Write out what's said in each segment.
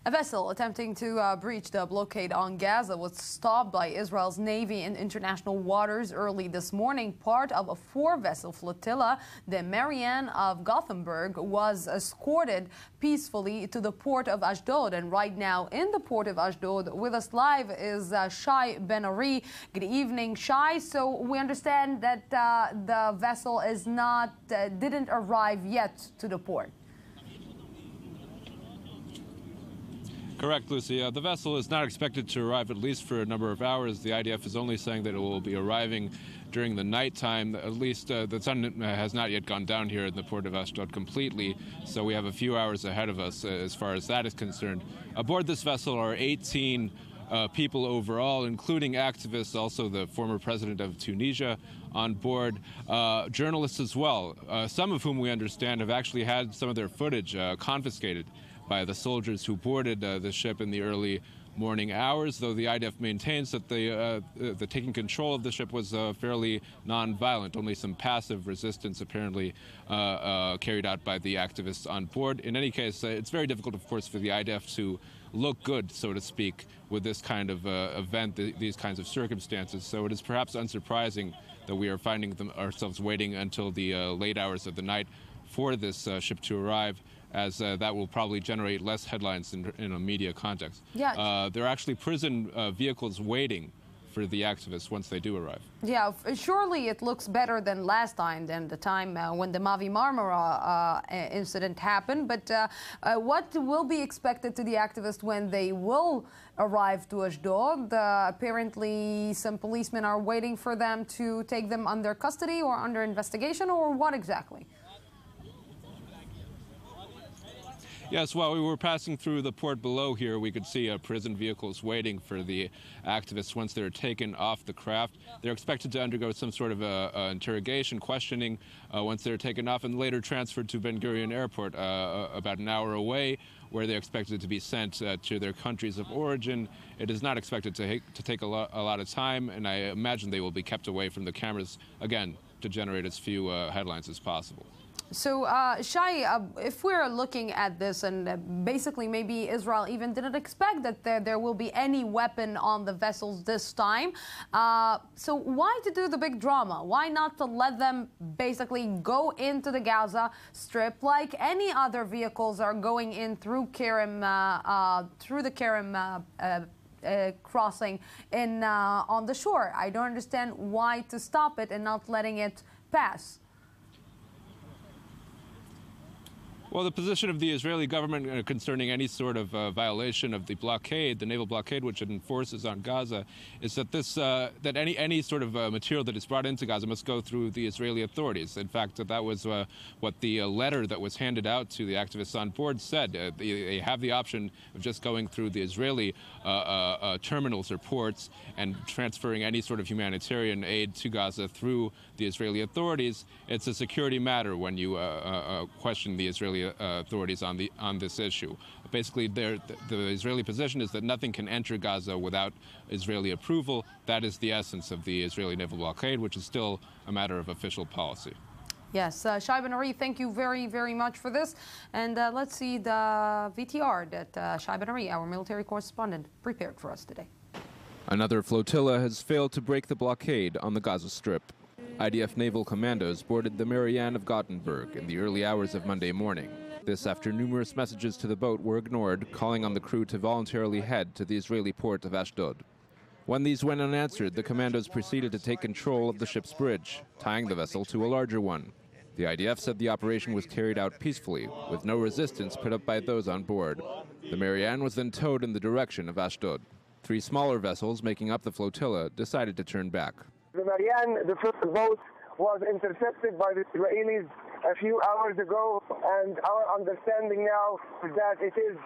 A vessel attempting to breach the blockade on Gaza was stopped by Israel's Navy in international waters early this morning. Part of a four-vessel flotilla, the Marianne of Gothenburg, was escorted peacefully to the port of Ashdod. And right now in the port of Ashdod with us live is Shai Ben-ari. Good evening, Shai. So we understand that the vessel is didn't arrive yet to the port. Correct, Lucy. The vessel is not expected to arrive at least for a number of hours. The IDF is only saying that it will be arriving during the nighttime. At least the sun has not yet gone down here in the port of Ashdod completely, so we have a few hours ahead of us as far as that is concerned. Aboard this vessel are 18 people overall, including activists, also the former president of Tunisia on board, journalists as well, some of whom we understand have actually had some of their footage confiscated by the soldiers who boarded the ship in the early morning hours, though the IDF maintains that the taking control of the ship was fairly non-violent. Only some passive resistance apparently carried out by the activists on board. In any case, it's very difficult, of course, for the IDF to look good, so to speak, with this kind of event, these kinds of circumstances. So it is perhaps unsurprising that we are finding ourselves waiting until the late hours of the night for this ship to arrive, as that will probably generate less headlines in a media context. Yeah. There are actually prison vehicles waiting for the activists once they do arrive. Yeah, surely it looks better than last time, than the time when the Mavi Marmara incident happened. But what will be expected to the activists when they will arrive to Ashdod? Apparently some policemen are waiting for them to take them under custody or under investigation, or what exactly? Yes, while we were passing through the port below here, we could see prison vehicles waiting for the activists once they're taken off the craft. They're expected to undergo some sort of interrogation, questioning once they're taken off, and later transferred to Ben Gurion Airport about an hour away, where they're expected to be sent to their countries of origin. It is not expected to take a lot of time, and I imagine they will be kept away from the cameras, again, to generate as few headlines as possible. So, Shai, if we're looking at this, and basically maybe Israel even didn't expect that there will be any weapon on the vessels this time, so why to do the big drama? Why not to let them basically go into the Gaza Strip like any other vehicles are going in through through the Kerem crossing on the shore? I don't understand why to stop it and not letting it pass. Well, the position of the Israeli government concerning any sort of violation of the blockade, the naval blockade, which it enforces on Gaza, is that that any sort of material that is brought into Gaza must go through the Israeli authorities. In fact, that was what the letter that was handed out to the activists on board said. They have the option of just going through the Israeli terminals or ports and transferring any sort of humanitarian aid to Gaza through the Israeli authorities. It's a security matter when you question the Israeli authorities on this issue. Basically, the Israeli position is that nothing can enter Gaza without Israeli approval. That is the essence of the Israeli naval blockade, which is still a matter of official policy. Yes, Shai Ben-ari, thank you very, very much for this. And let's see the VTR that Shai Ben-ari, our military correspondent, prepared for us today. Another flotilla has failed to break the blockade on the Gaza Strip. IDF naval commandos boarded the Marianne of Gothenburg in the early hours of Monday morning. This after numerous messages to the boat were ignored, calling on the crew to voluntarily head to the Israeli port of Ashdod. When these went unanswered, the commandos proceeded to take control of the ship's bridge, tying the vessel to a larger one. The IDF said the operation was carried out peacefully, with no resistance put up by those on board. The Marianne was then towed in the direction of Ashdod. 3 smaller vessels making up the flotilla decided to turn back. The Marianne, the first boat, was intercepted by the Israelis a few hours ago, and our understanding now is that it is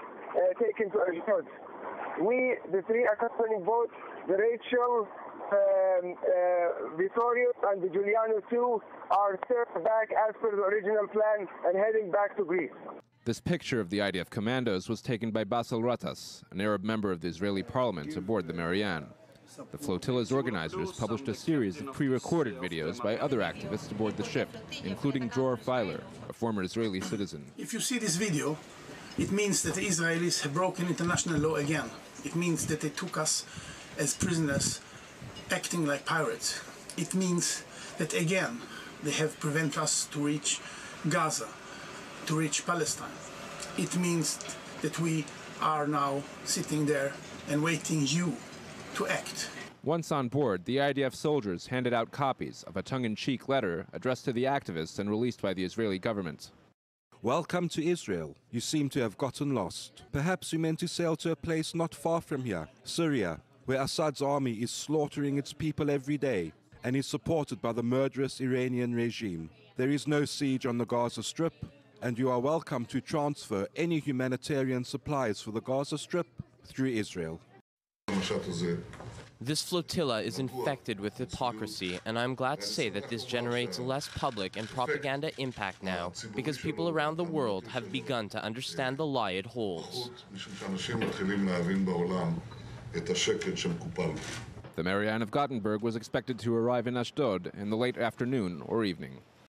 taken to Ashdod. We, the 3 accompanying boats, the Rachel, Vittorio, and the Giuliano 2, are turned back as per the original plan and heading back to Greece. This picture of the IDF commandos was taken by Basel Ratas, an Arab member of the Israeli parliament aboard the Marianne. The flotilla's organizers published a series of pre-recorded videos by other activists aboard the ship, including Dror Filer, a former Israeli citizen. If you see this video, It means that the Israelis have broken international law again. It means that they took us as prisoners, acting like pirates. It means that again they have prevented us to reach Gaza, to reach Palestine. It means that we are now sitting there and waiting you to act. Once on board, the IDF soldiers handed out copies of a tongue-in-cheek letter addressed to the activists and released by the Israeli government. Welcome to Israel. You seem to have gotten lost. Perhaps you meant to sail to a place not far from here, Syria, where Assad's army is slaughtering its people every day and is supported by the murderous Iranian regime. There is no siege on the Gaza Strip, and you are welcome to transfer any humanitarian supplies for the Gaza Strip through Israel. This flotilla is infected with hypocrisy, and I'm glad to say that this generates less public and propaganda impact now, because people around the world have begun to understand the lie it holds. The Marianne of Gothenburg was expected to arrive in Ashdod in the late afternoon or evening.